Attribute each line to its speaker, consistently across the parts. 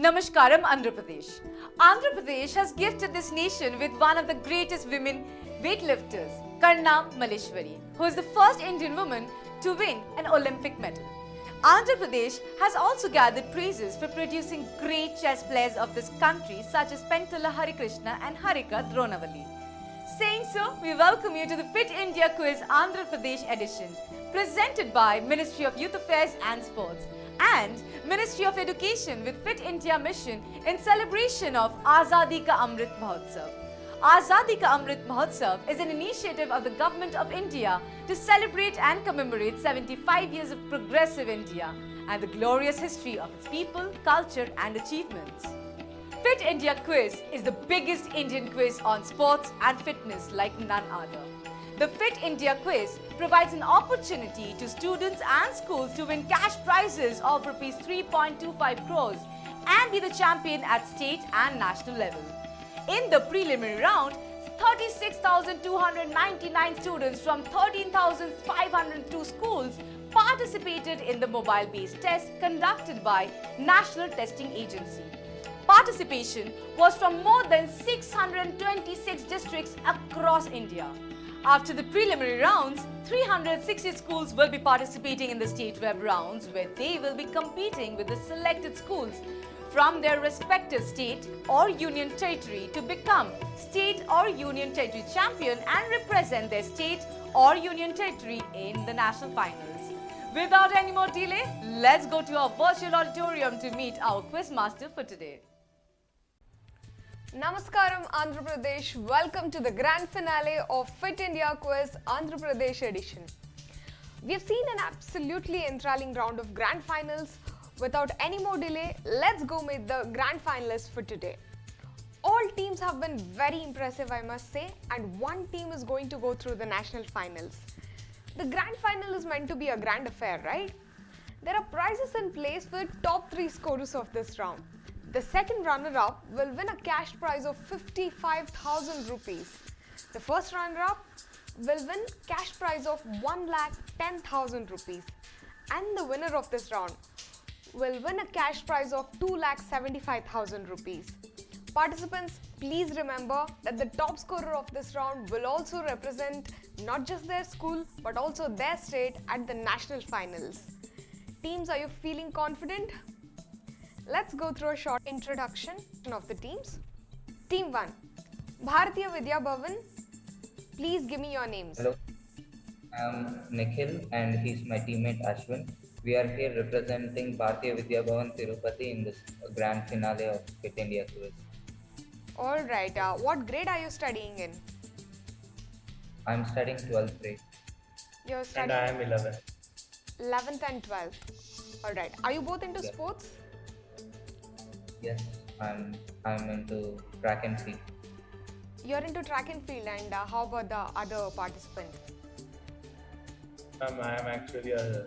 Speaker 1: Namaskaram, Andhra Pradesh. Andhra Pradesh has gifted this nation with one of the greatest women weightlifters, Karna Malleshwari, who is the first Indian woman to win an Olympic medal. Andhra Pradesh has also gathered praises for producing great chess players of this country such as Pentala Harikrishna and Harika Dronavalli. Saying so, we welcome you to the Fit India Quiz Andhra Pradesh edition, presented by Ministry of Youth Affairs and Sports and Ministry of Education with Fit India Mission in celebration of Azadi Ka Amrit Mahotsav. Azadi Ka Amrit Mahotsav is an initiative of the Government of India to celebrate and commemorate 75 years of progressive India and the glorious history of its people, culture and achievements. Fit India Quiz is the biggest Indian quiz on sports and fitness like none other. The Fit India Quiz provides an opportunity to students and schools to win cash prizes of Rs 3.25 crores and be the champion at state and national level. In the preliminary round, 36,299 students from 13,502 schools participated in the mobile-based test conducted by National Testing Agency. Participation was from more than 626 districts across India. After the preliminary rounds, 360 schools will be participating in the state web rounds where they will be competing with the selected schools from their respective state or union territory to become state or union territory champion and represent their state or union territory in the national finals. Without any more delay, let's go to our virtual auditorium to meet our quiz master for today.
Speaker 2: Namaskaram, Andhra Pradesh. Welcome to the grand finale of Fit India Quiz Andhra Pradesh edition. We have seen an absolutely enthralling round of grand finals. Without any more delay, let's go meet the grand finalists for today. All teams have been very impressive, I must say, and one team is going to go through the national finals. The grand final is meant to be a grand affair, right? There are prizes in place for top 3 scorers of this round. The second runner-up will win a cash prize of 55,000 rupees. The first runner-up will win cash prize of 1,10,000 rupees. And the winner of this round will win a cash prize of 2,75,000 rupees. Participants, please remember that the top scorer of this round will also represent not just their school but also their state at the national finals. Teams, are you feeling confident? Let's go through a short introduction of the teams. Team 1, Bharatiya Vidya Bhavan. Please give me your names.
Speaker 3: Hello, I'm Nikhil and he's my teammate Ashwin. We are here representing Bharatiya Vidya Bhavan Tirupati in this grand finale of Fit India Quiz.
Speaker 2: Alright, what grade are you studying in?
Speaker 3: I'm studying 12th grade.
Speaker 2: You're studying
Speaker 4: And I am 11.
Speaker 2: 11th and 12th. Alright, are you both into sports?
Speaker 3: Yes, I'm into track and field.
Speaker 2: You're into track and field, and how about the other participant?
Speaker 4: I am actually a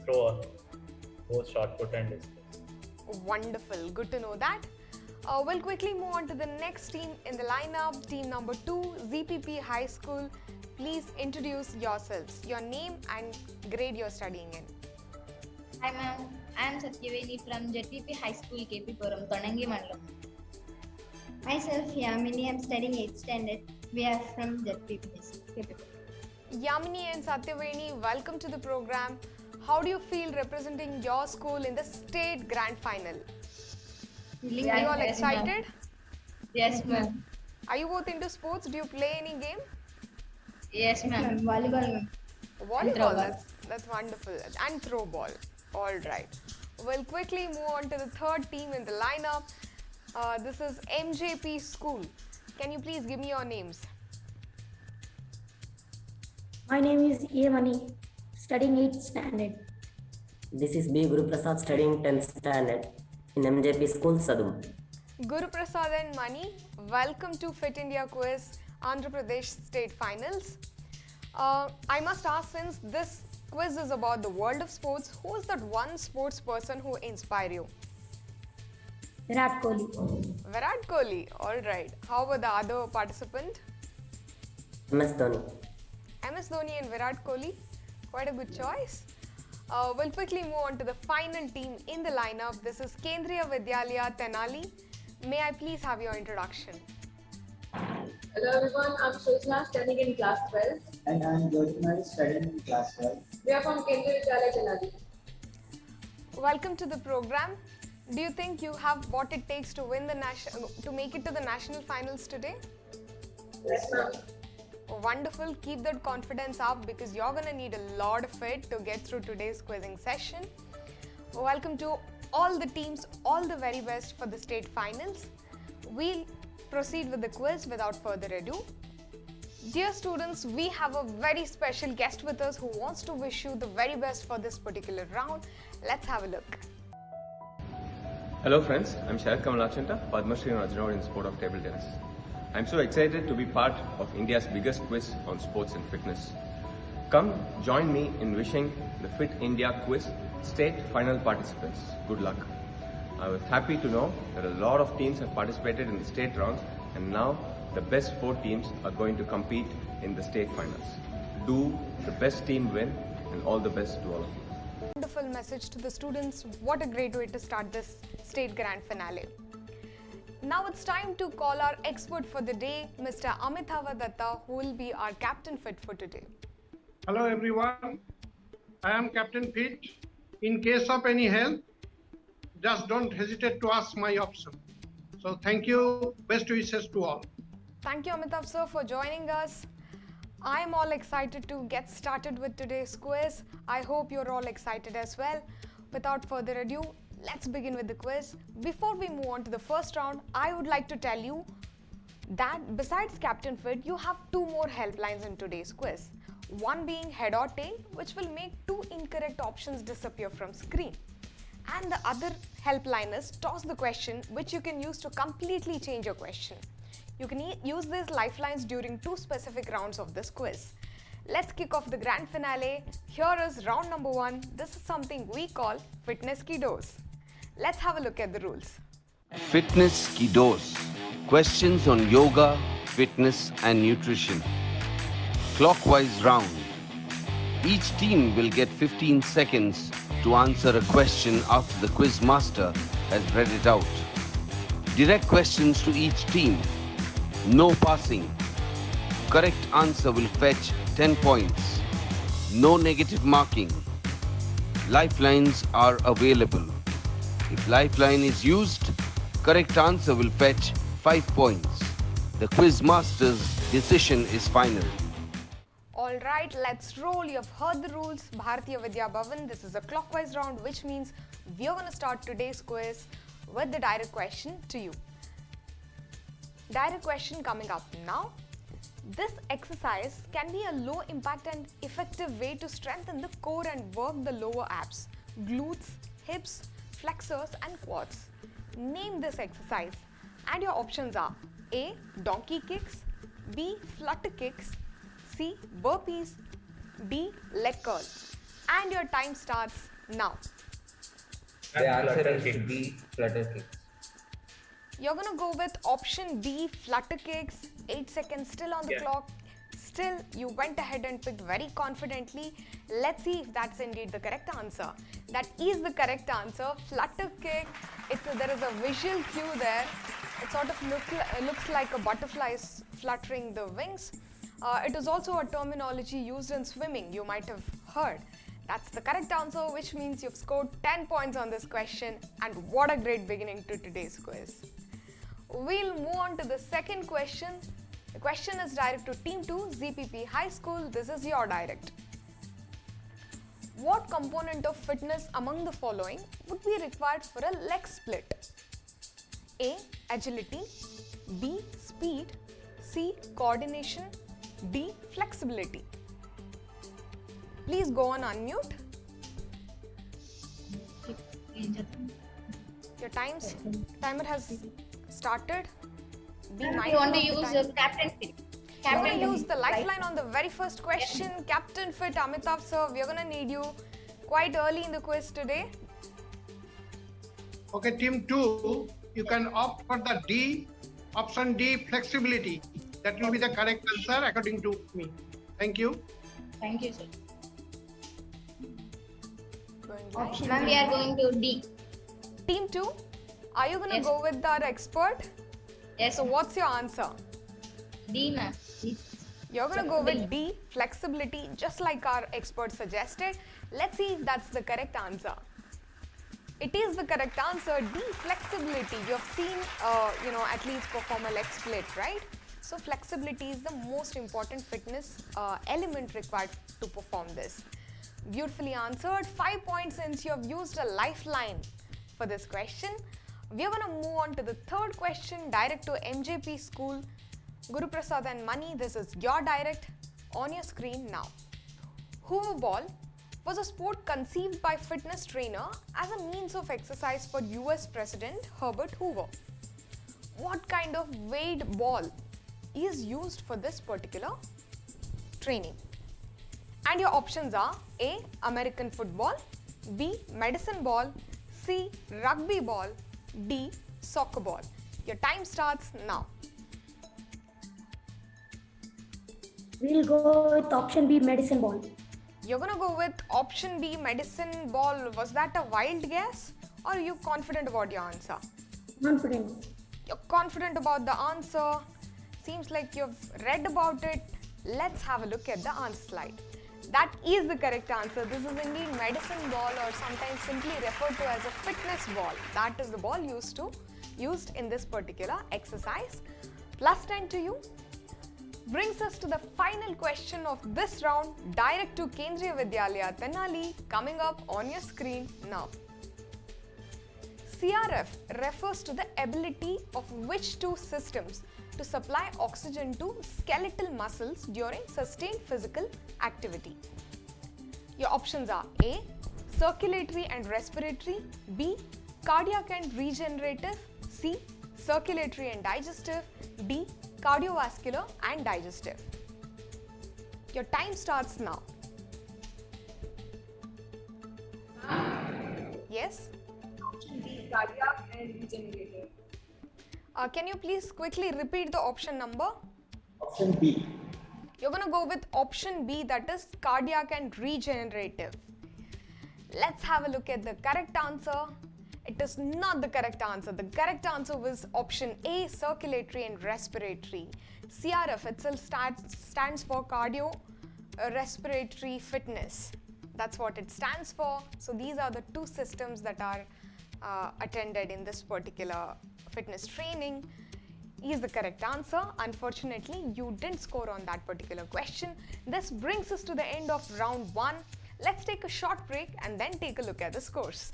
Speaker 4: thrower, both shot put and distance.
Speaker 2: Wonderful, good to know that. We'll quickly move on to the next team in the lineup. Team number 2, ZPP High School. Please introduce yourselves, your name and grade you're studying in.
Speaker 5: Hi ma'am, I am Satyaveni from ZPP High School, KP Puram, Tonangi Mandalam. Myself, Yamini, I am studying 8th standard. We are from ZPP High School, KP Puram.
Speaker 2: Yamini and Satyaveni, welcome to the program. How do you feel representing your school in the state grand final? Are you all excited?
Speaker 5: Yes ma'am.
Speaker 2: Are you both into sports? Do you play any game?
Speaker 5: Yes ma'am. Volleyball ma'am.
Speaker 2: Volleyball, that's wonderful. And throw ball. Alright. We'll quickly move on to the third team in the lineup. This is MJP School. Can you please give me your names?
Speaker 6: My name is A. Mani, studying 8th standard.
Speaker 7: This is B. Guru Prasad, studying 10th standard in MJP School, Sadum.
Speaker 2: Guru Prasad and Mani, welcome to Fit India Quiz Andhra Pradesh State Finals. I must ask, since this quiz is about the world of sports, who is that one sports person who inspired you?
Speaker 6: Virat Kohli.
Speaker 2: Virat Kohli, alright. How about the other participant?
Speaker 7: MS Dhoni.
Speaker 2: MS Dhoni and Virat Kohli, quite a good choice. We'll quickly move on to the final team in the lineup. This is Kendriya Vidyalaya Tenali. May I please have your introduction?
Speaker 8: Hello everyone, I'm Shosna studying in class 12.
Speaker 9: And I'm Jyotimari studying in class 12.
Speaker 8: We are from Kendriya Vidyalaya Tenali.
Speaker 2: Welcome to the program. Do you think you have what it takes to win to make it to the national finals today?
Speaker 8: Yes, ma'am.
Speaker 2: Wonderful. Keep that confidence up because you're going to need a lot of it to get through today's quizzing session. Welcome to all the teams. All the very best for the state finals. We'll proceed with the quiz without further ado. Dear students, we have a very special guest with us who wants to wish you the very best for this particular round. Let's have a look.
Speaker 10: Hello friends, I'm Sharat Kamalachanta, Padma Shri and Arjuna Award in sport of table tennis. I'm so excited to be part of India's biggest quiz on sports and fitness. Come join me in wishing the Fit India Quiz state final participants good luck. I was happy to know that a lot of teams have participated in the state rounds and now the best 4 teams are going to compete in the state finals. Do the best team win and all the best to all of you.
Speaker 2: Wonderful message to the students. What a great way to start this state grand finale. Now it's time to call our expert for the day, Mr. Amrit Datta, who will be our captain fit for today.
Speaker 11: Hello everyone, I am Captain Fit. In case of any help, just don't hesitate to ask my option. So thank you, best wishes to all.
Speaker 2: Thank you Amitav sir for joining us. I am all excited to get started with today's quiz. I hope you're all excited as well. Without further ado, let's begin with the quiz. Before we move on to the first round, I would like to tell you that besides Captain Fit, you have 2 more helplines in today's quiz. One being head or tail, which will make 2 incorrect options disappear from screen. And the other helpline is toss the question, which you can use to completely change your question. You can use these lifelines during 2 specific rounds of this quiz. Let's kick off the grand finale. Here is round number 1. This is something we call Fitness Ki Dose. Let's have a look at the rules.
Speaker 12: Fitness Ki Dose. Questions on yoga, fitness and nutrition. Clockwise round. Each team will get 15 seconds to answer a question after the quiz master has read it out. Direct questions to each team. No passing. Correct answer will fetch 10 points. No negative marking. Lifelines are available. If lifeline is used, correct answer will fetch 5 points. The quiz master's decision is final.
Speaker 2: Alright, let's roll. You've heard the rules. Bharatiya Vidya Bhavan. This is a clockwise round, which means we are going to start today's quiz with the direct question to you. Direct question coming up now. This exercise can be a low impact and effective way to strengthen the core and work the lower abs, glutes, hips, flexors and quads. Name this exercise and your options are A. Donkey kicks, B. Flutter kicks, C. Burpees, D. Leg curls. And your time starts now.
Speaker 3: The answer is B. Flutter kicks.
Speaker 2: You're going to go with option B, flutter kicks. 8 seconds still on the clock. Still, you went ahead and picked very confidently. Let's see if that's indeed the correct answer. That is the correct answer. Flutter kick. There is a visual cue there. It sort of looks like a butterfly fluttering the wings. It is also a terminology used in swimming. You might have heard. That's the correct answer, which means you've scored 10 points on this question. And what a great beginning to today's quiz. We'll move on to the second question. The question is direct to Team 2, ZPP High School. This is your direct. What component of fitness among the following would be required for a leg split? A. Agility, B. Speed, C. Coordination, D. Flexibility. Please go on unmute. Your timer has started. Be mindful.
Speaker 5: You want to use Captain Fit.
Speaker 2: You want to use the lifeline on the very first question. Captain Fit, Amitav sir, we are going to need you quite early in the quiz today.
Speaker 11: Okay, team 2, you can opt for the D, option D, flexibility. That will be the correct answer according to me. Thank you.
Speaker 5: Thank you, sir.
Speaker 2: going like?
Speaker 5: Ma'am, we are going to D.
Speaker 2: Team 2, are you going to
Speaker 5: Yes.
Speaker 2: go with our expert?
Speaker 5: Yes.
Speaker 2: So what's your answer?
Speaker 5: D, ma'am.
Speaker 2: You're going to go with D, flexibility, just like our expert suggested. Let's see if that's the correct answer. It is the correct answer, D, flexibility. You have seen, athletes perform a leg split, right? So flexibility is the most important fitness element required to perform this. Beautifully answered. 5 points since you have used a lifeline for this question. We are going to move on to the third question, direct to MJP school. Guru Prasad and Mani, this is your direct on your screen now. Hoover ball was a sport conceived by fitness trainer as a means of exercise for US President Herbert Hoover. What kind of weight ball is used for this particular training? And your options are A, American football, B, medicine ball, C, rugby ball, D, soccer ball. Your time starts now.
Speaker 6: We'll go with option B, medicine ball.
Speaker 2: You're gonna go with option B, medicine ball. Was that a wild guess or are you confident about your answer?
Speaker 6: Confident.
Speaker 2: You're confident about the answer. Seems like you've read about it. Let's have a look at the answer slide. That is the correct answer. This is indeed medicine ball, or sometimes simply referred to as a fitness ball. That is the ball used in this particular exercise. Plus 10 to you. Brings us to the final question of this round, direct to Kendriya Vidyalaya Tenali, coming up on your screen now. CRF refers to the ability of which two systems to supply oxygen to skeletal muscles during sustained physical activity? Your options are A, circulatory and respiratory, B, cardiac and regenerative, C, circulatory and digestive, D, cardiovascular and digestive. Your time starts now. Yes?
Speaker 8: Option D, cardiac and regenerative.
Speaker 2: Can you please quickly repeat the option number?
Speaker 9: Option B.
Speaker 2: You're going to go with option B, that is cardiac and regenerative. Let's have a look at the correct answer. It is not the correct answer. The correct answer was option A, circulatory and respiratory. CRF itself stands for cardio respiratory fitness. That's what it stands for. So these are the two systems that are attended in this particular fitness training. Is the correct answer. Unfortunately, you didn't score on that particular question. This brings us to the end of round 1. Let's take a short break and then take a look at the scores.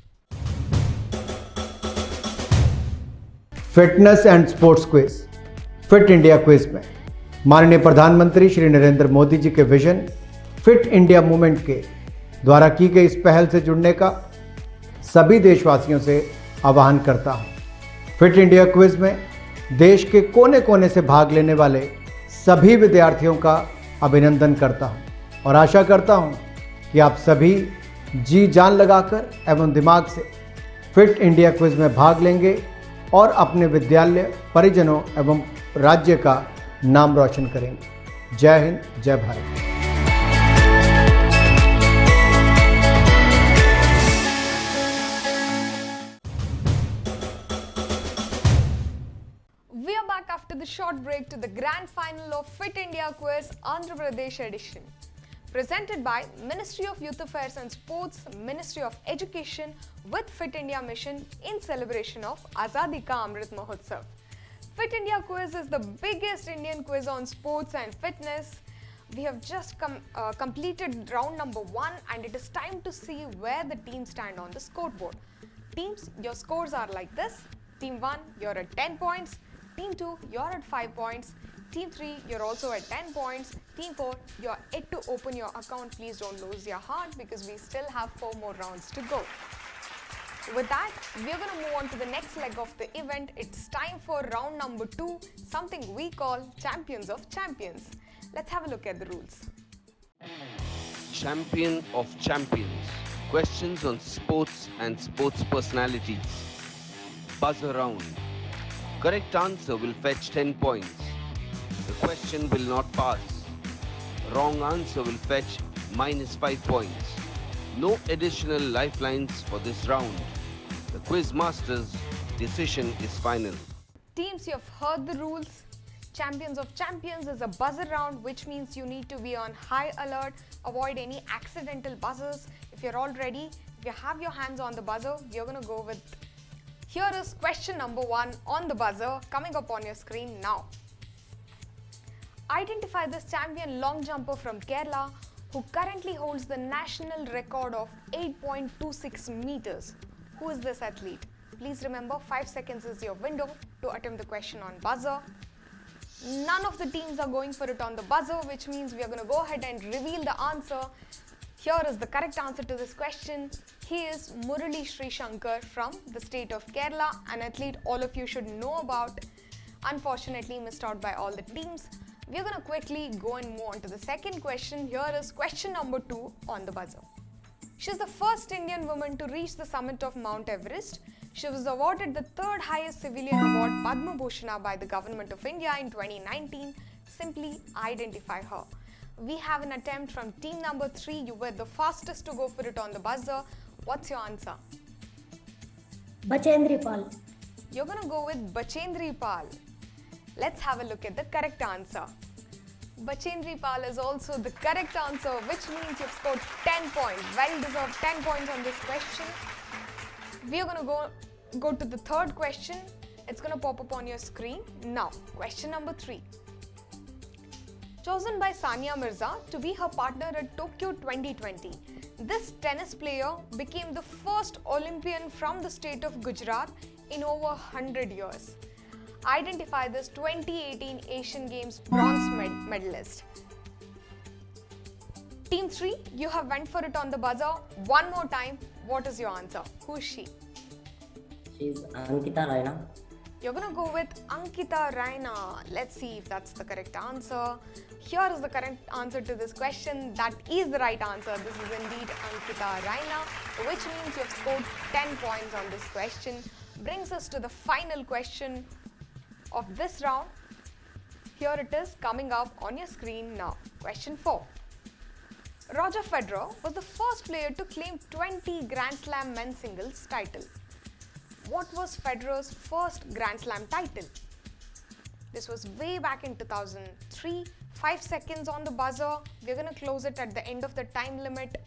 Speaker 13: Fitness and sports quiz fit India quiz में माननीय प्रधानमंत्री श्री नरेंद्र मोदी जी के vision fit India movement के द्वारा की गई इस पहल से जुड़ने का सभी देशवासियों से आह्वान करता हूं। फिट इंडिया क्विज में देश के कोने कोने से भाग लेने वाले सभी विद्यार्थियों का अभिनंदन करता हूं और आशा करता हूं कि आप सभी जी जान लगाकर एवं दिमाग से फिट इंडिया क्विज में भाग लेंगे और अपने विद्यालय, परिजनों एवं राज्य का नाम रोशन करेंगे। जय हिंद, जय Bharat.
Speaker 2: We are back after the short break to the grand final of Fit India Quiz Andhra Pradesh edition. Presented by Ministry of Youth Affairs and Sports, Ministry of Education with Fit India Mission in celebration of Azadi ka Amrit Mahotsav. Fit India Quiz is the biggest Indian quiz on sports and fitness. We have just completed round number 1 and it is time to see where the teams stand on the scoreboard. Teams, your scores are like this. Team 1, you're at 10 points. Team 2, you're at 5 points. Team 3, you're also at 10 points. Team 4, you're yet to open your account. Please don't lose your heart because we still have 4 more rounds to go. With that, we're going to move on to the next leg of the event. It's time for round number 2, something we call Champions of Champions. Let's have a look at the rules.
Speaker 12: Champion of Champions. Questions on sports and sports personalities. Buzz around. Correct answer will fetch 10 points. The question will not pass. Wrong answer will fetch -5 points. No additional lifelines for this round. The quiz master's decision is final.
Speaker 2: Teams, you have heard the rules. Champions of Champions is a buzzer round, which means you need to be on high alert, avoid any accidental buzzers. If you're all ready, if you have your hands on the buzzer, you're going to go with... Here is question number 1 on the buzzer, coming up on your screen now. Identify this champion long jumper from Kerala who currently holds the national record of 8.26 meters. Who is this athlete? Please remember, 5 seconds is your window to attempt the question on buzzer. None of the teams are going for it on the buzzer, which means we are going to go ahead and reveal the answer. Here is the correct answer to this question. He is Murali Sri Shankar from the state of Kerala, an athlete all of you should know about. Unfortunately missed out by all the teams. We are going to quickly go and move on to the second question. Here is question number 2 on the buzzer. She is the first Indian woman to reach the summit of Mount Everest. She was awarded the 3rd highest civilian award, Padma Bhushan, by the Government of India in 2019. Simply identify her. We have an attempt from team number 3. You were the fastest to go for it on the buzzer. What's your answer?
Speaker 6: Bachendri Pal.
Speaker 2: You're going to go with Bachendri Pal. Let's have a look at the correct answer. Bachendri Pal is also the correct answer, which means you've scored 10 points. Well deserved 10 points on this question. We are going to go to the third question. It's going to pop up on your screen. Now, question number 3. Chosen by Sania Mirza to be her partner at Tokyo 2020, this tennis player became the first Olympian from the state of Gujarat in over 100 years. Identify this 2018 Asian Games bronze medalist. Team 3, you have went for it on the buzzer. One more time, what is your answer? Who is she?
Speaker 7: She's Ankita Raina.
Speaker 2: You're going to go with Ankita Raina. Let's see if that's the correct answer. Here is the correct answer to this question. That is the right answer. This is indeed Ankita Raina, which means you've scored 10 points on this question. Brings us to the final question of this round. Here it is coming up on your screen now. Question 4. Roger Federer was the first player to claim 20 Grand Slam men's singles title. What was Federer's first Grand Slam title? This was way back in 2003. 5 seconds on the buzzer. We're going to close it at the end of the time limit.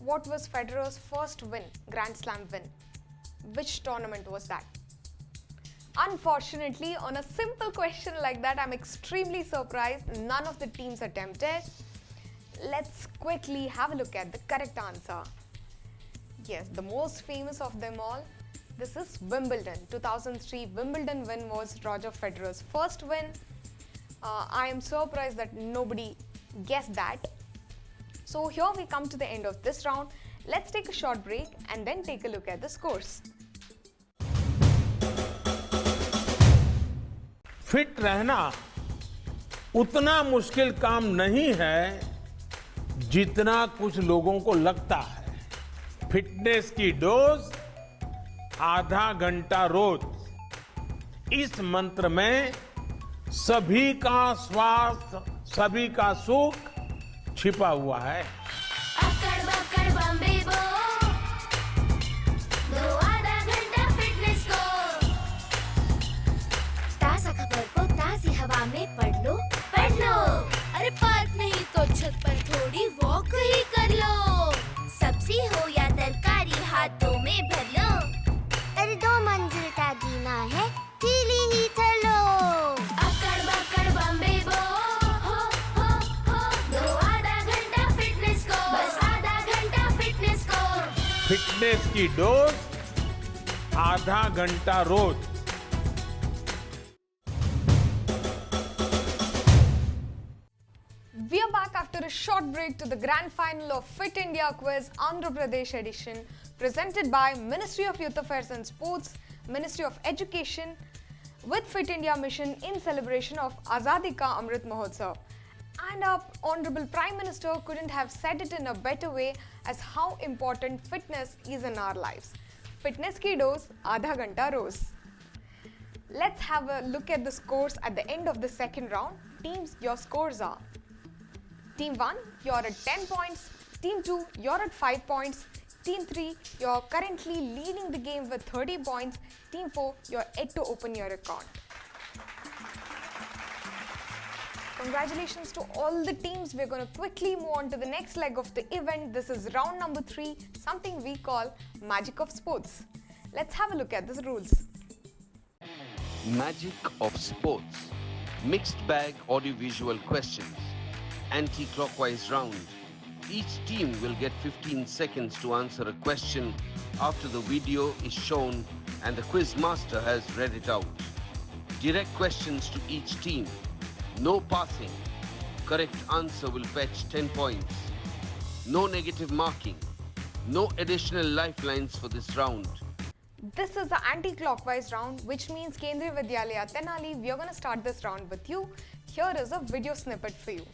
Speaker 2: What was Federer's first win, Grand Slam win? Which tournament was that? Unfortunately, on a simple question like that, I'm extremely surprised none of the teams attempted. Let's quickly have a look at the correct answer. Yes, the most famous of them all. This is Wimbledon. 2003 Wimbledon win was Roger Federer's first win. I am surprised that nobody guessed that. So here we come to the end of this round. Let's take a short break and then take a look at the scores.
Speaker 14: Fit रहना उतना मुश्किल काम नहीं है जितना कुछ लोगों को लगता है। फिटनेस की डोज आधा घंटा रोज। इस मंत्र में सभी का स्वास्थ्य, सभी का सुख छिपा हुआ है।
Speaker 15: अक्कड़ बक्कड़ बम्बे बो, दो आधा घंटा फिटनेस को। ताज़ा खबर को ताज़ी हवा में पढ़ लो। अरे पार्क नहीं तो छत पर थोड़ी वॉक ही कर लो। सब्जी हो या तरकारी हाथों में भर लो। अरे 2 मंजिल का जीना है, ढीली ही चलो। अक्कड़ बक्कड़ बम्बे बो, हो, दो आधा घंटा फिटनेस को। बस आधा घंटा फिटनेस को।
Speaker 14: फिटनेस की डोज आधा घंटा रोज।
Speaker 2: We are back after a short break to the grand final of Fit India Quiz Andhra Pradesh edition, presented by Ministry of Youth Affairs and Sports, Ministry of Education, with Fit India Mission in celebration of Azadi ka Amrit Mahotsav. And our Honorable Prime Minister couldn't have said it in a better way as how important fitness is in our lives. Fitness ki dose, आधा घंटा रोज. Let's have a look at the scores at the end of the second round. Teams, your scores are: Team 1, you're at 10 points. Team 2, you're at 5 points. Team 3, you're currently leading the game with 30 points. Team 4, you're yet to open your account. Congratulations to all the teams. We're going to quickly move on to the next leg of the event. This is round number 3, something we call Magic of Sports. Let's have a look at the rules.
Speaker 12: Magic of Sports. Mixed bag audiovisual questions. Anti-clockwise round. Each team will get 15 seconds to answer a question after the video is shown and the quiz master has read it out. Direct questions to each team. No passing. Correct answer will fetch 10 points. No negative marking. No additional lifelines for this round.
Speaker 2: This is the anti-clockwise round, which means Kendriya Vidyalaya Tenali. We are going to start this round with you. Here is a video snippet for you.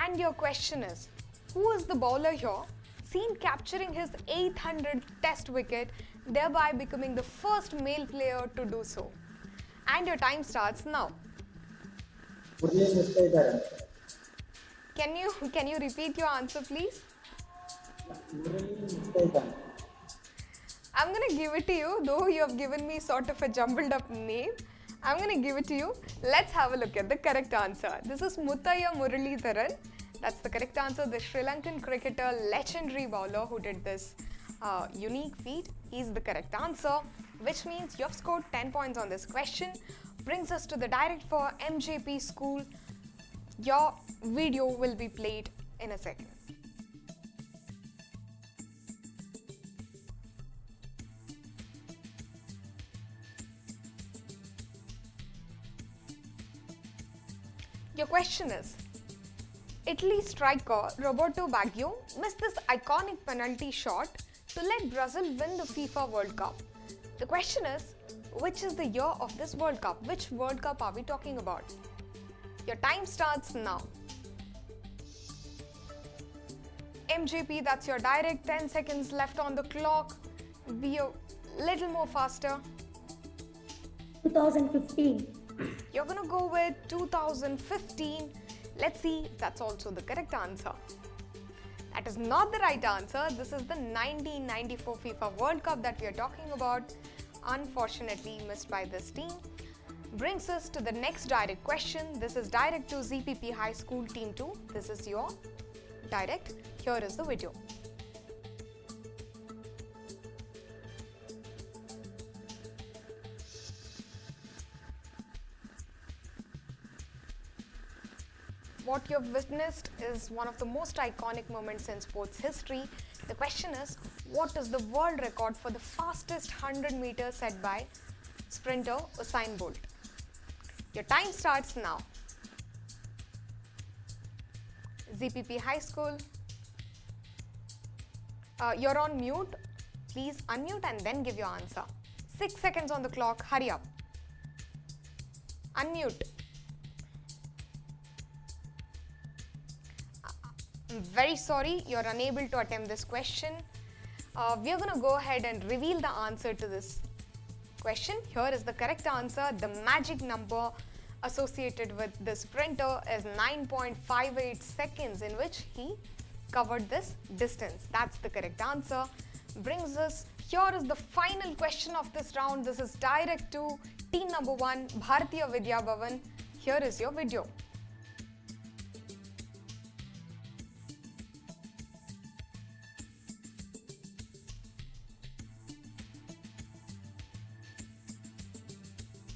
Speaker 2: And your question is, who is the bowler here seen capturing his 800th test wicket, thereby becoming the first male player to do so? And your time starts now. Can you repeat your answer, please? I'm going to give it to you, though you have given me sort of a jumbled up name. I'm going to give it to you. Let's have a look at the correct answer. This is Muthaiya Muralidharan. That's the correct answer. The Sri Lankan cricketer, legendary bowler who did this unique feat. He's the correct answer, which means you've scored 10 points on this question. Brings us to the direct for MJP School. Your video will be played in a second. Your question is, Italy striker Roberto Baggio missed this iconic penalty shot to let Brazil win the FIFA World Cup. The question is, which is the year of this World Cup? Which World Cup are we talking about? Your time starts now. MJP, that's your direct. 10 seconds left on the clock. Be a little more faster.
Speaker 6: 2015.
Speaker 2: You're gonna go with 2015. Let's see if that's also the correct answer. That is not the right answer. This is the 1994 FIFA World Cup that we are talking about. Unfortunately missed by this team. Brings us to the next direct question. This is direct to ZPP High School Team 2. This is your direct. Here is the video. What you've witnessed is one of the most iconic moments in sports history. The question is, what is the world record for the fastest 100 meters set by sprinter Usain Bolt? Your time starts now. ZPP High School. You're on mute. Please unmute and then give your answer. 6 seconds on the clock. Hurry up. Unmute. I'm very sorry, you're unable to attempt this question. We're going to go ahead and reveal the answer to this question. Here is the correct answer. The magic number associated with the sprinter is 9.58 seconds, in which he covered this distance. That's the correct answer. Brings us, here is the final question of this round. This is direct to team number 1, Bharatiya Vidya Bhavan. Here is your video.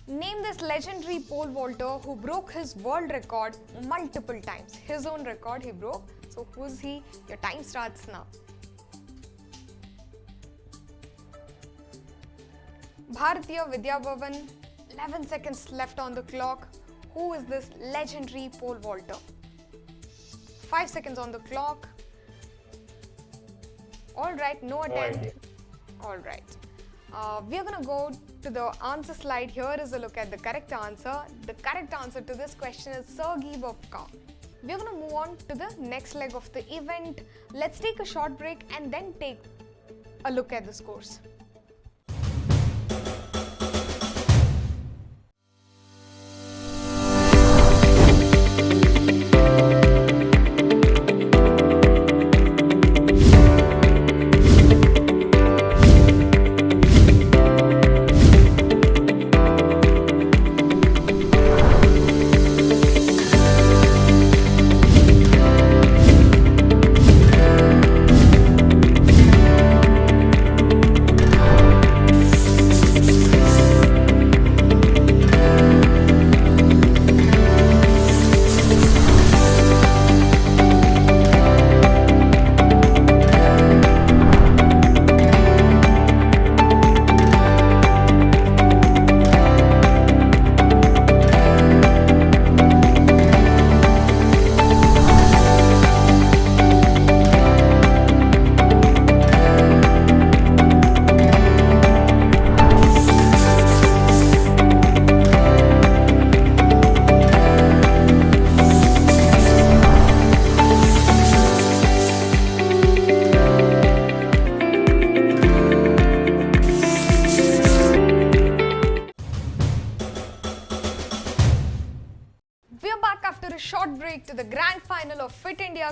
Speaker 2: Name this legendary pole vaulter who broke his world record multiple times. His own record he broke. So who's he? Your time starts now. Bharatiya Vidya Bhavan, 11 seconds left on the clock. Who is this legendary pole vaulter? 5 seconds on the clock. Alright, no attempt. Alright. We are going to go to the answer slide. Here is a look at the correct answer. The correct answer to this question is Sergei Bubka. We are going to move on to the next leg of the event. Let's take a short break and then take a look at the scores.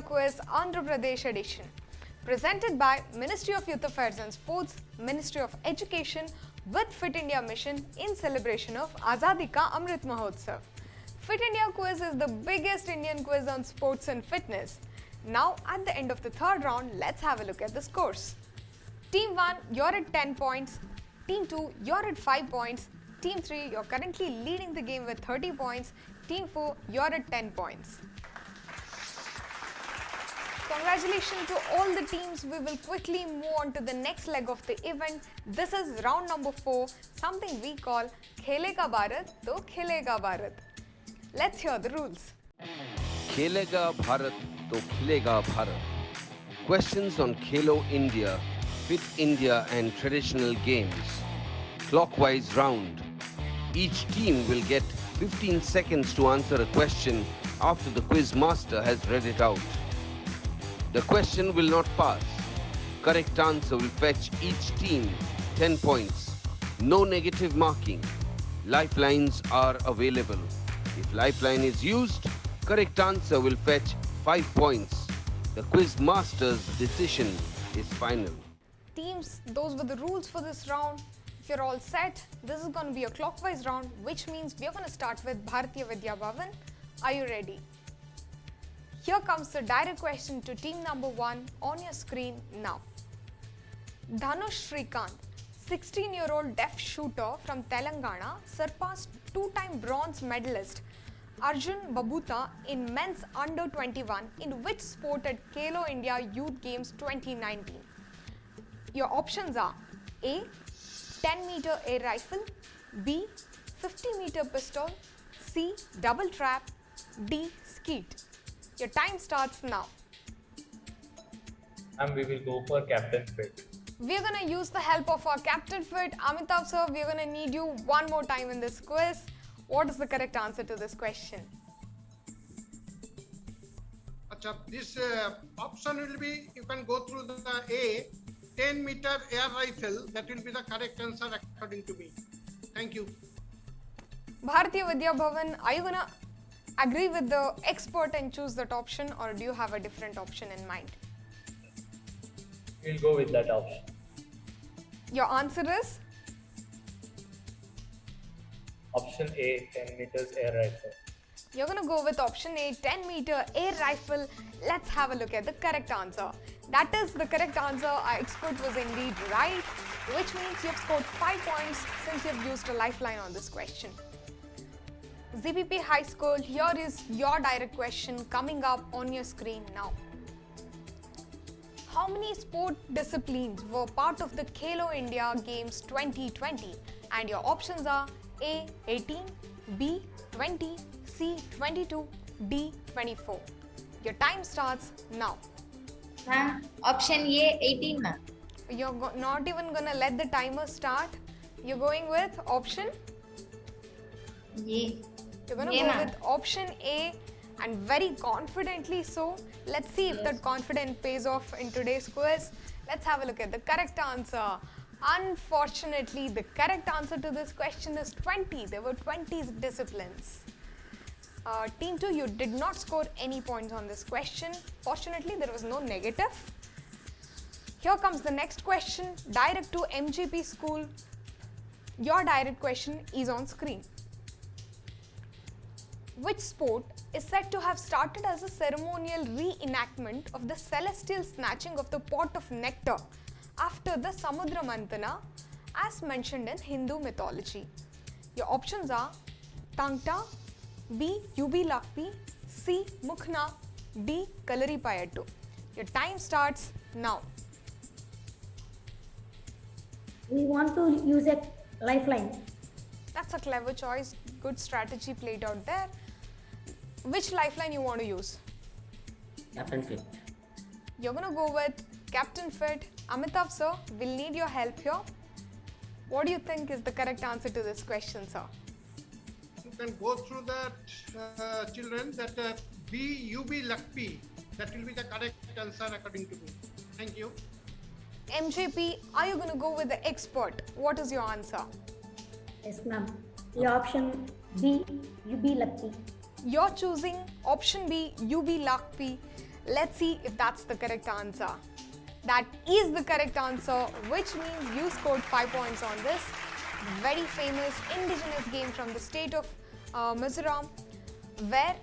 Speaker 2: Quiz Andhra Pradesh edition. Presented by Ministry of Youth Affairs and Sports, Ministry of Education with Fit India Mission in celebration of Azadi ka Amrit Mahotsav. Fit India Quiz is the biggest Indian quiz on sports and fitness. Now at the end of the third round, let's have a look at the scores. Team 1, you're at 10 points. Team 2, you're at 5 points. Team 3, you're currently leading the game with 30 points. Team 4, you're at 10 points. Congratulations to all the teams. We will quickly move on to the next leg of the event. This is round number 4, something we call Khelega Bharat to Khilega Bharat. Let's hear the rules.
Speaker 12: Khelega Bharat to Khilega Bharat. Questions on Khelo India, Fit India and traditional games. Clockwise round. Each team will get 15 seconds to answer a question after the quiz master has read it out. The question will not pass. Correct answer will fetch each team 10 points. No negative marking. Lifelines are available. If lifeline is used, correct answer will fetch 5 points. The quiz master's decision is final.
Speaker 2: Teams, those were the rules for this round. If you're all set, this is going to be a clockwise round, which means we're going to start with Bharatiya Vidya Bhavan. Are you ready? Here comes the direct question to team number 1 on your screen now. Dhanush Srikanth, 16-year-old deaf shooter from Telangana, surpassed two-time bronze medalist Arjun Babuta in men's under-21 in which sport at Khelo India Youth Games 2019? Your options are A. 10-meter air rifle, B. 50-meter pistol, C. double trap, D. skeet. Your time starts now.
Speaker 4: And we will go for Captain Fit.
Speaker 2: We're going to use the help of our Captain Fit. Amitav sir, we're going to need you one more time in this quiz. What is the correct answer to this question?
Speaker 11: This option will be, you can go through the A, 10-meter air rifle. That will be the correct answer according to me. Thank you.
Speaker 2: Bharatiya Vidya Bhavan, are you going to agree with the expert and choose that option, or do you have a different option in mind?
Speaker 4: We'll go with that option.
Speaker 2: Your answer is?
Speaker 4: Option A, 10 meters air rifle.
Speaker 2: You're going to go with option A, 10-meter air rifle. Let's have a look at the correct answer. That is the correct answer. Our expert was indeed right, which means you've scored 5 points since you've used a lifeline on this question. ZPP High School, here is your direct question coming up on your screen now. How many sport disciplines were part of the Khelo India Games 2020? And your options are A. 18, B. 20, C. 22, D. 24. Your time starts now.
Speaker 5: Ma'am, option A, 18, ma'am.
Speaker 2: You're not even going to let the timer start. You're going with option?
Speaker 5: A.
Speaker 2: You're going to go with option A, and very confidently so. Let's see if that confidence pays off in today's quiz. Let's have a look at the correct answer. Unfortunately, the correct answer to this question is 20. There were 20 disciplines. Team 2, you did not score any points on this question. Fortunately, there was no negative. Here comes the next question, direct to MGP school. Your direct question is on screen. Which sport is said to have started as a ceremonial reenactment of the celestial snatching of the pot of nectar after the Samudra Mantana, as mentioned in Hindu mythology? Your options are Tangta, B. Yubi Lakpi, C. Mukhna, D. Kalari Payattu. Your time starts now.
Speaker 6: We want to use a lifeline.
Speaker 2: That's a clever choice. Good strategy played out there. Which lifeline you want to use?
Speaker 7: Captain Fit.
Speaker 2: You're going to go with Captain Fit. Amitav sir, we'll need your help here. What do you think is the correct answer to this question, sir?
Speaker 11: You can go through that, children, that B, UB, Lakpi. That will be the correct answer according to me. Thank you.
Speaker 2: MJP, are you going to go with the expert? What is your answer?
Speaker 6: Yes, ma'am. Your option B, UB Lakpi.
Speaker 2: You're choosing option B, UB Lakpi. Let's see if that's the correct answer. That is the correct answer, which means you scored 5 points on this very famous indigenous game from the state of Mizoram, where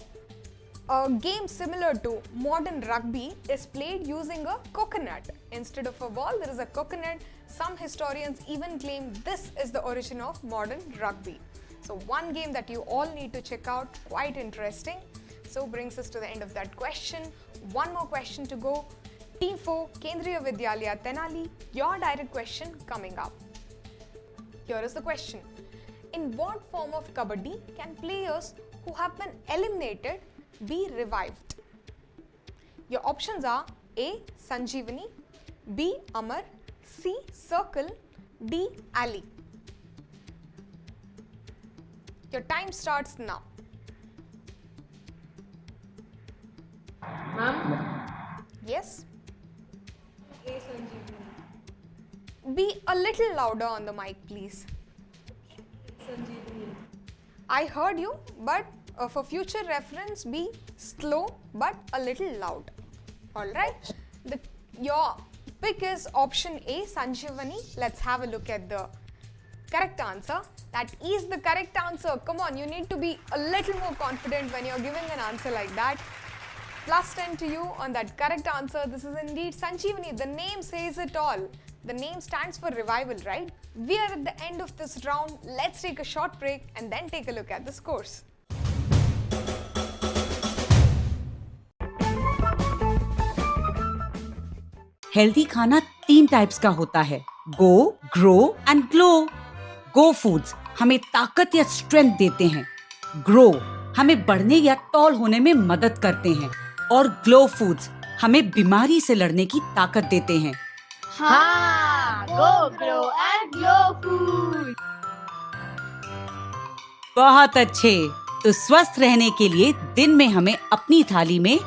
Speaker 2: a game similar to modern rugby is played using a coconut. Instead of a ball, there is a coconut. Some historians even claim this is the origin of modern rugby. So one game that you all need to check out, quite interesting. So brings us to the end of that question. One more question to go. Team 4, Kendriya Vidyalaya Tenali, your direct question coming up. Here is the question. In what form of kabaddi can players who have been eliminated be revived? Your options are A. Sanjeevani, B. Amar, C. Circle, D. Ali. Your time starts now.
Speaker 8: Ma'am?
Speaker 2: Yes?
Speaker 8: A. Sanjeevani.
Speaker 2: Be a little louder on the mic, please.
Speaker 8: Sanjeevani.
Speaker 2: I heard you, but for future reference, be slow but a little loud. Alright? Your pick is option A, Sanjeevani. Let's have a look at the correct answer. That is the correct answer. Come on, you need to be a little more confident when you're giving an answer like that. Plus 10 to you on that correct answer. This is indeed Sanjeevani. The name says it all. The name stands for revival, right? We are at the end of this round. Let's take a short break and then take a look at the scores.
Speaker 16: Healthy खाना 3 types का होता है, go, grow and glow. Go foods हमें ताकत या strength देते हैं, grow हमें बढ़ने या टॉल होने में मदद करते हैं और ग्लो फूड्स हमें बीमारी से लड़ने की ताकत देते हैं।
Speaker 15: हाँ, गो ग्रो एंड ग्लो फूड।
Speaker 16: बहुत अच्छे। तो स्वस्थ रहने के लिए दिन में हमें अपनी थाली में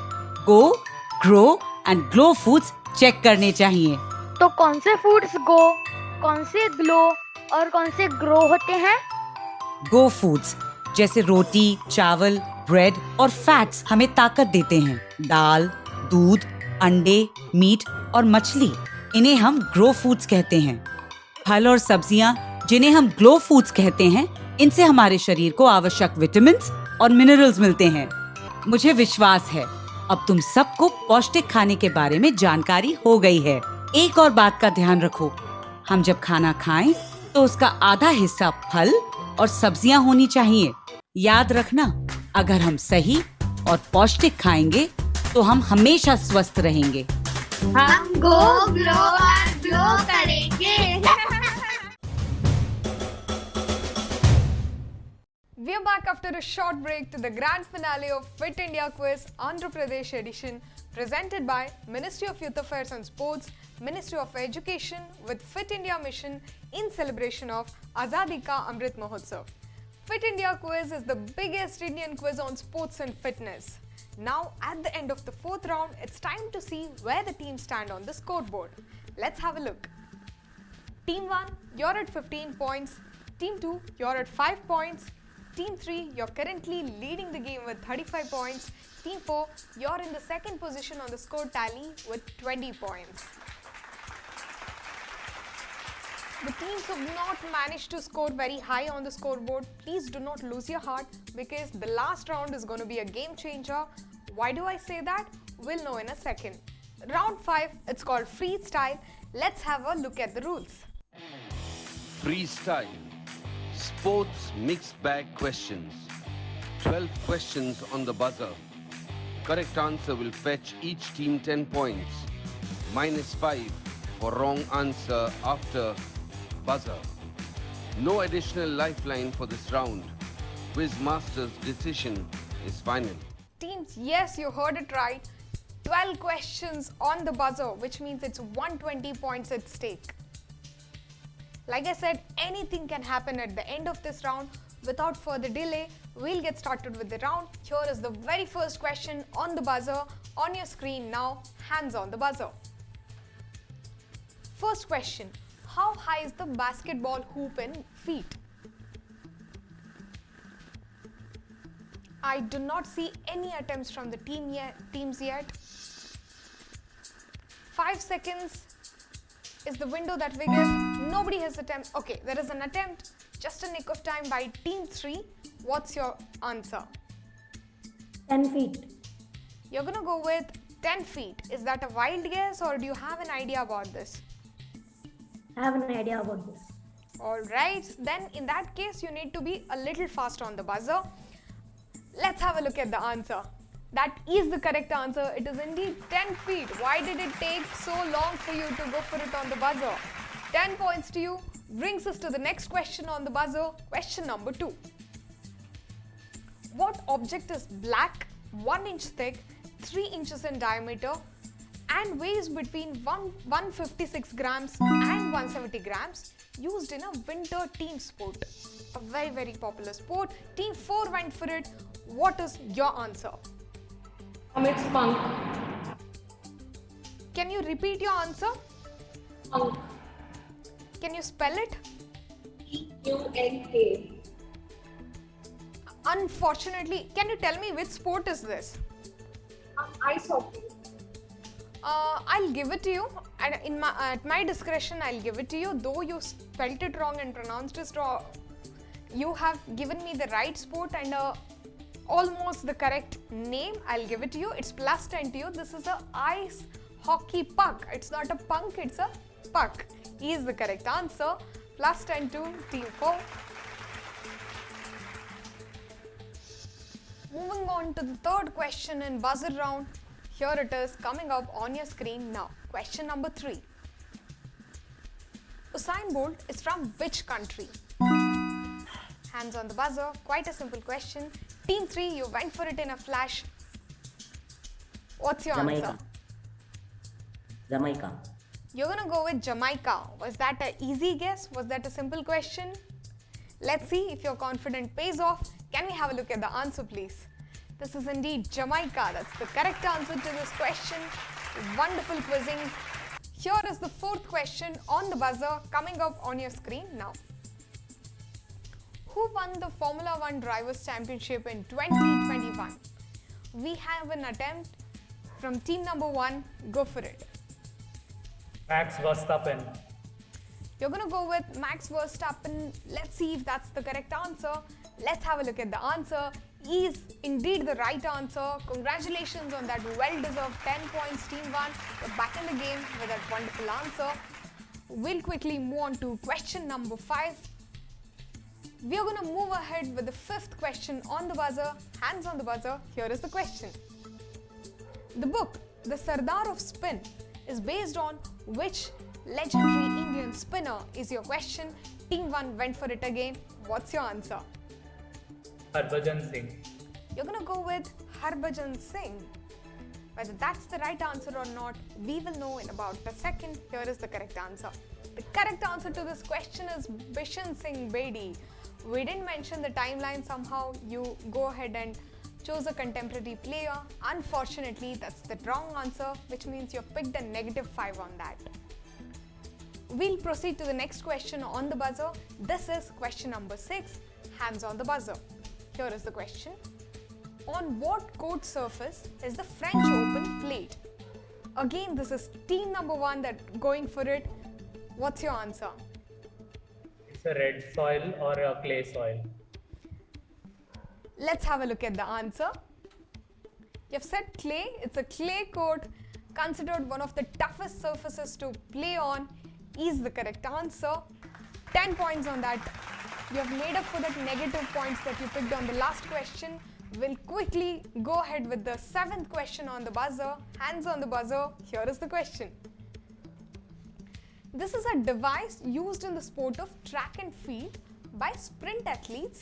Speaker 16: go, grow and glow foods check करने चाहिए।
Speaker 17: तो कौन से फूड्स गो, कौन से ग्लो और कौन से ग्रो होते हैं?
Speaker 16: गो फूड्स जैसे रोटी, चावल, ब्रेड और फैट्स हमें ताकत देते हैं। दाल, दूध, अंडे, मीट और मछली, इन्हें हम ग्रो फूड्स कहते हैं। फल और सब्जियां, जिन्हें हम ग्लो फूड्स कहते हैं, इनसे हमारे शरीर को आवश्यक विटामिन्स और मिनरल्स मिलते हैं। मुझे विश्वास है अब तुम सबको पौष्टिक खाने के बारे में जानकारी हो गई है। एक और बात का ध्यान रखो, हम जब खाना खाएं तो उसका आधा हिस्सा फल और सब्जियां होनी चाहिए। याद रखना, अगर हम सही और पौष्टिक खाएंगे तो हम हमेशा स्वस्थ रहेंगे।
Speaker 15: हम गो ग्लो और ग्लो करेंगे।
Speaker 2: We are back after a short break to the grand finale of Fit India Quiz Andhra Pradesh edition, presented by Ministry of Youth Affairs and Sports, Ministry of Education with Fit India Mission in celebration of Azadi ka Amrit Mahotsav. Fit India Quiz is the biggest Indian quiz on sports and fitness. Now at the end of the 4th round, it's time to see where the teams stand on the scoreboard. Let's have a look. Team 1, you're at 15 points. Team 2, you're at 5 points. Team 3, you're currently leading the game with 35 points. Team 4, you're in the second position on the score tally with 20 points. The teams who have not managed to score very high on the scoreboard, please do not lose your heart, because the last round is going to be a game changer. Why do I say that? We'll know in a second. Round 5, it's called freestyle. Let's have a look at the rules.
Speaker 12: Freestyle. Sports mixed bag questions. 12 questions on the buzzer. Correct answer will fetch each team 10 points. -5 for wrong answer after buzzer. No additional lifeline for this round. Quiz master's decision is final.
Speaker 2: Teams, yes, you heard it right. 12 questions on the buzzer, which means it's 120 points at stake. Like I said, anything can happen at the end of this round. Without further delay, we'll get started with the round. Here is the very first question on the buzzer. On your screen now, hands on the buzzer. First question, how high is the basketball hoop in feet? I do not see any attempts from the teams yet. 5 seconds is the window that we give. Nobody has attempt. Okay, there is an attempt. Just a nick of time by team 3. What's your answer?
Speaker 6: 10 feet.
Speaker 2: You're gonna go with 10 feet. Is that a wild guess or do you have an idea about this?
Speaker 6: I have an idea about this.
Speaker 2: Alright, then in that case you need to be a little fast on the buzzer. Let's have a look at the answer. That is the correct answer. It is indeed 10 feet. Why did it take so long for you to go for it on the buzzer? 10 points to you. Brings us to the next question on the buzzer. Question number 2. What object is black, 1 inch thick, 3 inches in diameter and weighs between 156 grams and 170 grams, used in a winter team sport? A very, very popular sport. Team 4 went for it. What is your answer?
Speaker 8: It's punk.
Speaker 2: Can you repeat your answer?
Speaker 8: Punk.
Speaker 2: Can you spell it?
Speaker 8: P-U-N-K.
Speaker 2: Unfortunately, can you tell me which sport is this?
Speaker 8: Ice hockey.
Speaker 2: I'll give it to you. And at my discretion, I'll give it to you. Though you spelled it wrong and pronounced it wrong, you have given me the right sport and almost the correct name. I'll give it to you. It's plus 10 to you. This is a ice hockey puck. It's not a punk, it's a puck. Is the correct answer. Plus 10 to team 4. Moving on to the third question in buzzer round. Here it is coming up on your screen now. Question number 3. Usain Bolt is from which country? Hands on the buzzer. Quite a simple question. Team 3, you went for it in a flash. What's your answer?
Speaker 7: Jamaica.
Speaker 2: You're gonna go with Jamaica. Was that an easy guess? Was that a simple question? Let's see if your confidence pays off. Can we have a look at the answer, please? This is indeed Jamaica. That's the correct answer to this question. Wonderful quizzing. Here is the fourth question on the buzzer coming up on your screen now. Who won the Formula 1 Drivers' Championship in 2021? We have an attempt from team number 1. Go for it.
Speaker 4: Max Verstappen.
Speaker 2: You're going to go with Max Verstappen. Let's see if that's the correct answer. Let's have a look at the answer. Is indeed the right answer. Congratulations on that well-deserved 10 points, team 1. You're back in the game with that wonderful answer. We'll quickly move on to question number 5. We are going to move ahead with the 5th question on the buzzer. Hands on the buzzer. Here is the question. The book, The Sardar of Spin, is based on which legendary Indian spinner is your question. Team 1 went for it again. What's your answer?
Speaker 4: Harbhajan Singh.
Speaker 2: You're going to go with Harbhajan Singh. Whether that's the right answer or not, we will know in about a second. Here is the correct answer. The correct answer to this question is Bishan Singh Bedi. We didn't mention the timeline somehow. You go ahead and chose a contemporary player. Unfortunately, that's the wrong answer, which means you picked a -5 on that. We'll proceed to the next question on the buzzer. This is question number 6. Hands on the buzzer. Here is the question. On what court surface is the French Open played? Again, this is team number 1 that going for it. What's your answer?
Speaker 4: It's a red soil or a clay soil.
Speaker 2: Let's have a look at the answer. You've said clay. It's a clay court, considered one of the toughest surfaces to play on. Is the correct answer. 10 points on that. You have made up for that negative points that you picked on the last question. We'll quickly go ahead with the 7th question on the buzzer. Hands on the buzzer. Here is the question. This is a device used in the sport of track and field by sprint athletes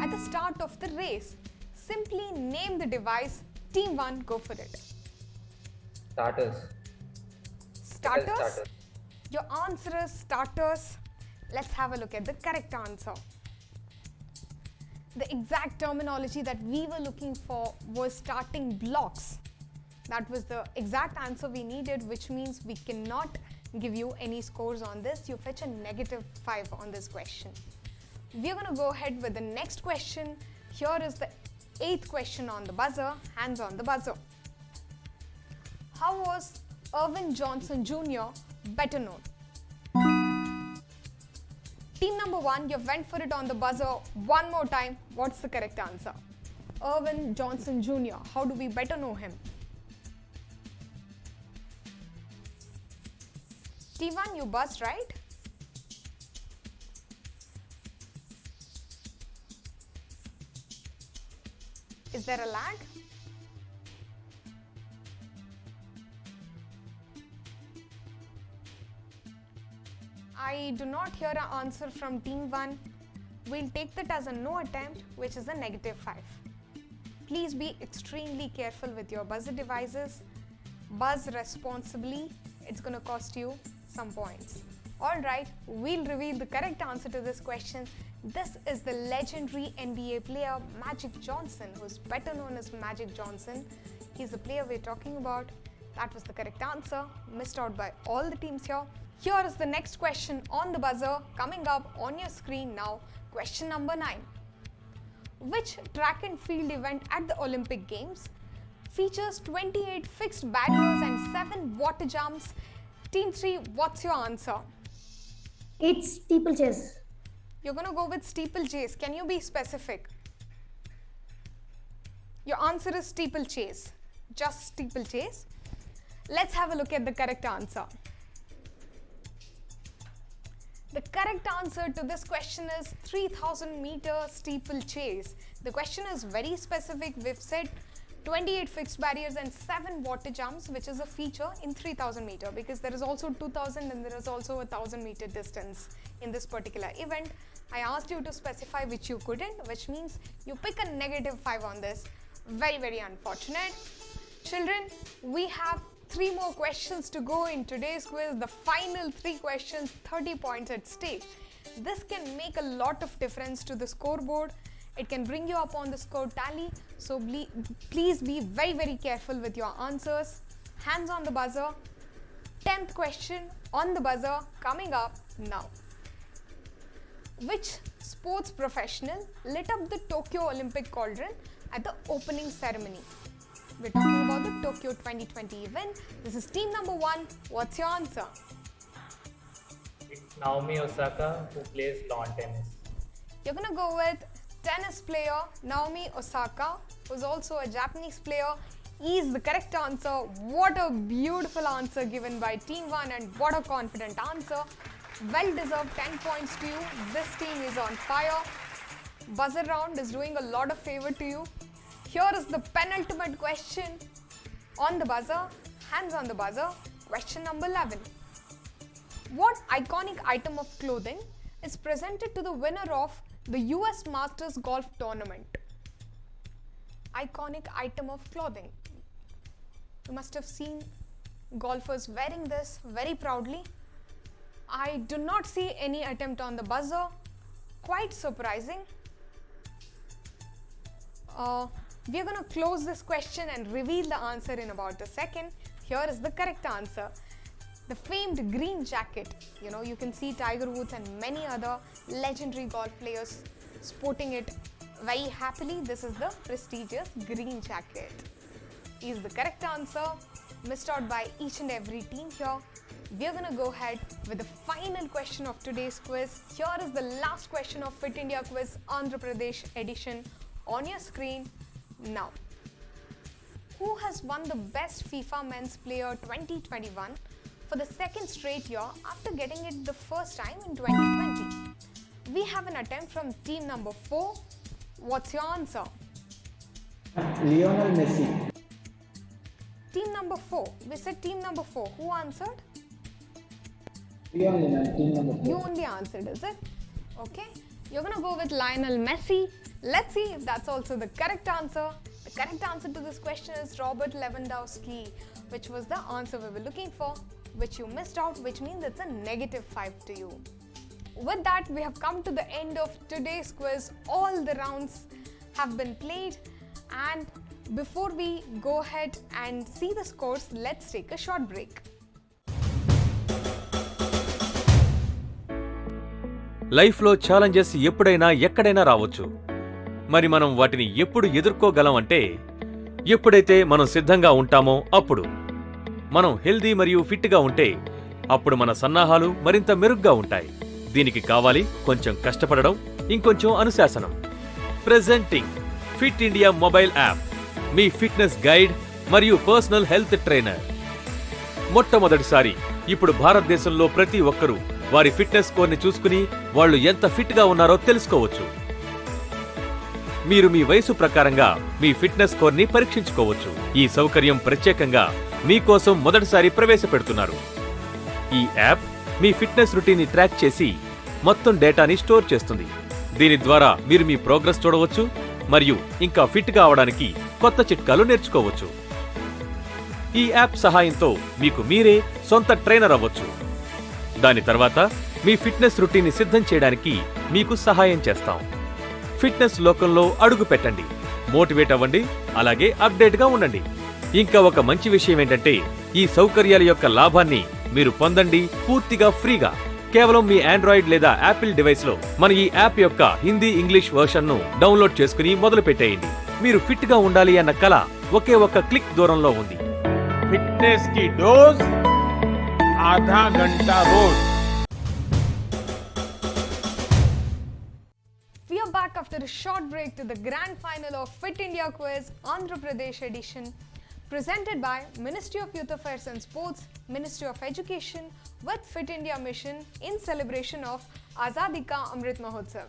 Speaker 2: at the start of the race. Simply name the device. Team 1, go for it.
Speaker 3: Starters.
Speaker 2: Starters? Your answer is starters. Let's have a look at the correct answer. The exact terminology that we were looking for was starting blocks. That was the exact answer we needed, which means we cannot give you any scores on this. You fetch a -5 on this question. We're going to go ahead with the next question. Here is the 8th question on the buzzer. Hands on the buzzer. How was Irvin Johnson Jr., better known? Team number 1, you went for it on the buzzer one more time. What's the correct answer? Irvin Johnson Jr., how do we better know him? Team 1, you buzzed, right? Is there a lag? I do not hear an answer from Team 1. We'll take that as a no attempt, which is a -5. Please be extremely careful with your buzzer devices. Buzz responsibly. It's going to cost you some points. Alright, we'll reveal the correct answer to this question. This is the legendary NBA player Magic Johnson, who's better known as Magic Johnson. He's the player we're talking about. That was the correct answer, missed out by all the teams here. Here is the next question on the buzzer coming up on your screen now. Question number 9. Which track and field event at the Olympic Games features 28 fixed barriers and 7 water jumps? Team 3, what's your answer?
Speaker 6: It's steeplechase.
Speaker 2: You're going to go with steeplechase. Can you be specific? Your answer is steeplechase. Just steeplechase. Let's have a look at the correct answer. The correct answer to this question is 3000 meter steeplechase. The question is very specific. We've said 28 fixed barriers and 7 water jumps, which is a feature in 3000 meter, because there is also 2000 and there is also 1000 meter distance in this particular event. I asked you to specify which you couldn't, which means you pick a -5 on this. Very, very unfortunate. Children, we have 3 more questions to go in today's quiz. The final 3 questions, 30 points at stake. This can make a lot of difference to the scoreboard. It can bring you up on the score tally. So please be very, very careful with your answers. Hands on the buzzer. 10th question on the buzzer coming up now. Which sports professional lit up the Tokyo Olympic Cauldron at the opening ceremony? We're talking about the Tokyo 2020 event. This is team number 1. What's your answer?
Speaker 4: It's Naomi Osaka, who plays lawn tennis.
Speaker 2: You're going to go with tennis player Naomi Osaka, who's also a Japanese player. Is the correct answer. What a beautiful answer given by team 1, and what a confident answer. Well deserved 10 points to you. This team is on fire. Buzzer round is doing a lot of favor to you. Here is the penultimate question on the buzzer. Hands on the buzzer. Question number 11. What iconic item of clothing is presented to the winner of the US Masters Golf Tournament? Iconic item of clothing. You must have seen golfers wearing this very proudly. I do not see any attempt on the buzzer. Quite surprising. We are going to close this question and reveal the answer in about a second. Here is the correct answer. The famed green jacket. You know, you can see Tiger Woods and many other legendary golf players sporting it very happily. This is the prestigious green jacket. Is the correct answer. Missed out by each and every team here. We are going to go ahead with the final question of today's quiz. Here is the last question of Fit India Quiz Andhra Pradesh edition on your screen now. Who has won the Best FIFA Men's Player 2021 for the second straight year after getting it the first time in 2020? We have an attempt from team number 4. What's your answer?
Speaker 9: Lionel Messi.
Speaker 2: Team number 4. We said team number 4. Who answered?
Speaker 9: Team number 4.
Speaker 2: You only answered, is it? Okay. You're going to go with Lionel Messi. Let's see if that's also the correct answer. The correct answer to this question is Robert Lewandowski, which was the answer we were looking for, which you missed out, which means it's a -5 to you. With that, we have come to the end of today's quiz. All the rounds have been played, and before we go ahead and see the scores, let's take a short break.
Speaker 18: లైఫ్లో challenges ఎప్పుడైనా ఎక్కడైనా రావచ్చు. మరి మనం వాటిని ఎప్పుడు ఎదుర్కోగలం అంటే ఎప్పుడైతే మనం సిద్ధంగా ఉంటామో అప్పుడు. మనం హెల్దీ మరియు ఫిట్గా ఉంటే అప్పుడు మన సన్నాహాలు మరింత మెరుగ్గా ఉంటాయి. దీనికి కావాలి కొంచెం కష్టపడడం, ఇంకొంచెం అనుశాసనం. Presenting Fit India mobile app, మీ ఫిట్నెస్ గైడ్ మరియు పర్సనల్ హెల్త్ ట్రైనర్. మొట్టమొదటిసారి ఇప్పుడు భారతదేశంలో ప్రతి ఒక్కరూ వారి ఫిట్నెస్ స్కోర్ని చూసుకుని వాళ్ళు ఎంత ఫిట్గా ఉన్నారో తెలుసుకోవచ్చు. మీరు మీ వయసు ప్రకారంగా మీ ఫిట్నెస్ స్కోర్ని పరీక్షించుకోవచ్చు. ఈ సౌకర్యం ప్రత్యేకంగా మీకోసం మొదటిసారి ప్రవేశపెడుతున్నారు. ఈ యాప్ మీ ఫిట్నెస్ రొటీన్ని ట్రాక్ చేసి మొత్తం డేటాని స్టోర్ చేస్తుంది. దీని ద్వారా మీరు మీ ప్రోగ్రెస్ చూడవచ్చు మరియు ఇంకా ఫిట్గా అవడానికి కొత్త చిట్కాలు నేర్చుకోవచ్చు. ఈ యాప్ సహాయంతో మీకు మీరే సొంత ట్రైనర్ అవ్వచ్చు. దాని తర్వాత మీ ఫిట్నెస్ రొటీన్ని సిద్ధం చేయడానికి మీకు సహాయం చేస్తాం. ఫిట్నెస్ లోకంలో అడుగు పెట్టండి, మోటివేట్ అవ్వండి, అలాగే అప్డేట్గా ఉండండి. ఇంకా ఒక మంచి విషయం ఏంటంటే ఈ సౌకర్యాల యొక్క లాభాన్ని మీరు పొందండి పూర్తిగా ఫ్రీగా. కేవలం మీ ఆండ్రాయిడ్ లేదా యాపిల్ డివైస్లో మన ఈ యాప్ యొక్క హిందీ ఇంగ్లీష్ వర్షన్ను డౌన్లోడ్ చేసుకుని మొదలు పెట్టేయండి. మీరు ఫిట్గా ఉండాలి అన్న కల ఒకే ఒక్క క్లిక్ దూరంలో ఉంది.
Speaker 14: फिटनेस की डोज आधा घंटा रोज.
Speaker 2: We are back after a short break to the grand final of Fit India Quiz Andhra Pradesh edition, presented by Ministry of Youth Affairs and Sports, Ministry of Education with Fit India Mission in celebration of Azadi ka Amrit Mahotsav.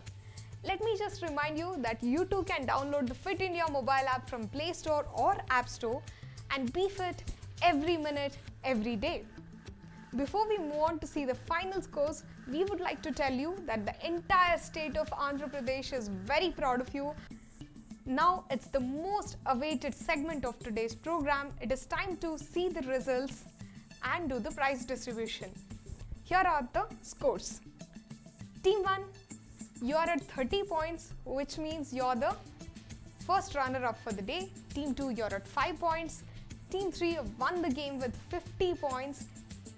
Speaker 2: Let me just remind you that you too can download the Fit India mobile app from Play Store or App Store and be fit every minute, every day. Before we move on to see the final scores, we would like to tell you that the entire state of Andhra Pradesh is very proud of you. Now it's the most awaited segment of today's program. It is time to see the results and do the prize distribution. Here are the scores. Team 1, you are at 30 points, which means you're the first runner-up for the day. Team 2, you're at 5 points. Team 3 won the game with 50 points.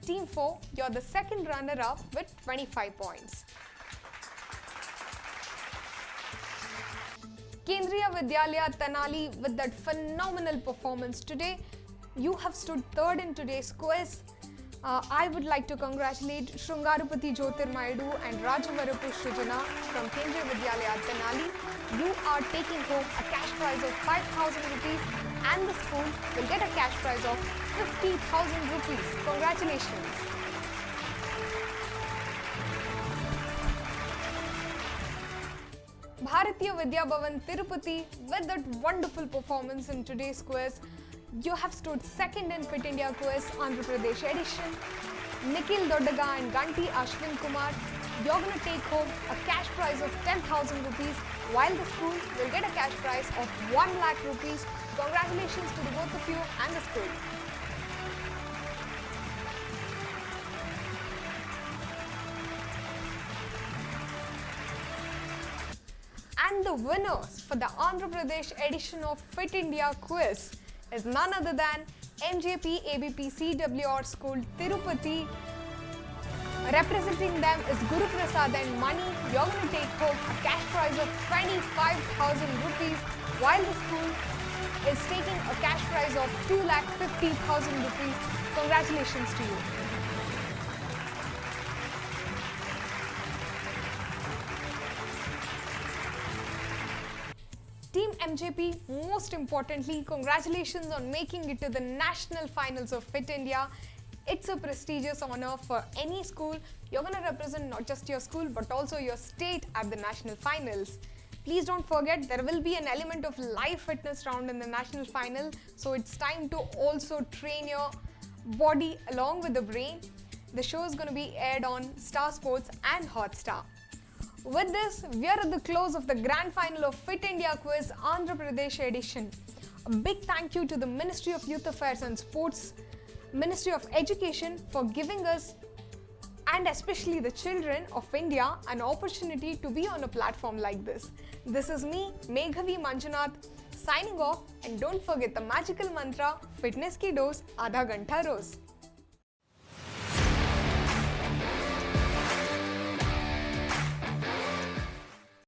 Speaker 2: Team 4, you're the second runner-up with 25 points. Kendriya Vidyalaya Tenali with that phenomenal performance today. You have stood third in today's quiz. I would like to congratulate Shrungarupati Jyotirmayudu and Rajavarapu Shrujana from Kendriya Vidyalaya Tenali. You are taking home a cash prize of 5,000 rupees and the school will get a cash prize of 50,000 rupees. Congratulations. Bharatiya Vidya Bhavan Tirupati with that wonderful performance in today's quiz. You have stood second in Fit India Quiz Andhra Pradesh edition. Nikhil Dodaga and Ganti Ashwin Kumar, you're going to take home a cash prize of 10,000 rupees while the school will get a cash prize of 1 lakh rupees. Congratulations to the both of you and the school. And the winners for the Andhra Pradesh edition of Fit India Quiz is none other than MJP ABP CWR School Tirupati. Representing them is Guru Prasad and Mani. You're going to take home a cash prize of 25,000 rupees while the school is taking a cash prize of 2,50,000 rupees. Congratulations to you. Team MJP, most importantly, congratulations on making it to the national finals of Fit India. It's a prestigious honor for any school. You're going to represent not just your school but also your state at the national finals. Please don't forget there will be an element of live fitness round in the national final, so it's time to also train your body along with the brain. The show is going to be aired on Star Sports and Hotstar. With this, we are at the close of the grand final of Fit India Quiz Andhra Pradesh edition. A big thank you to the Ministry of Youth Affairs and Sports, Ministry of Education for giving us and especially the children of India an opportunity to be on a platform like this. This is me, Meghavi Manjunath, signing off, and don't forget the magical mantra, fitness ki dose, aadha ghanta roz.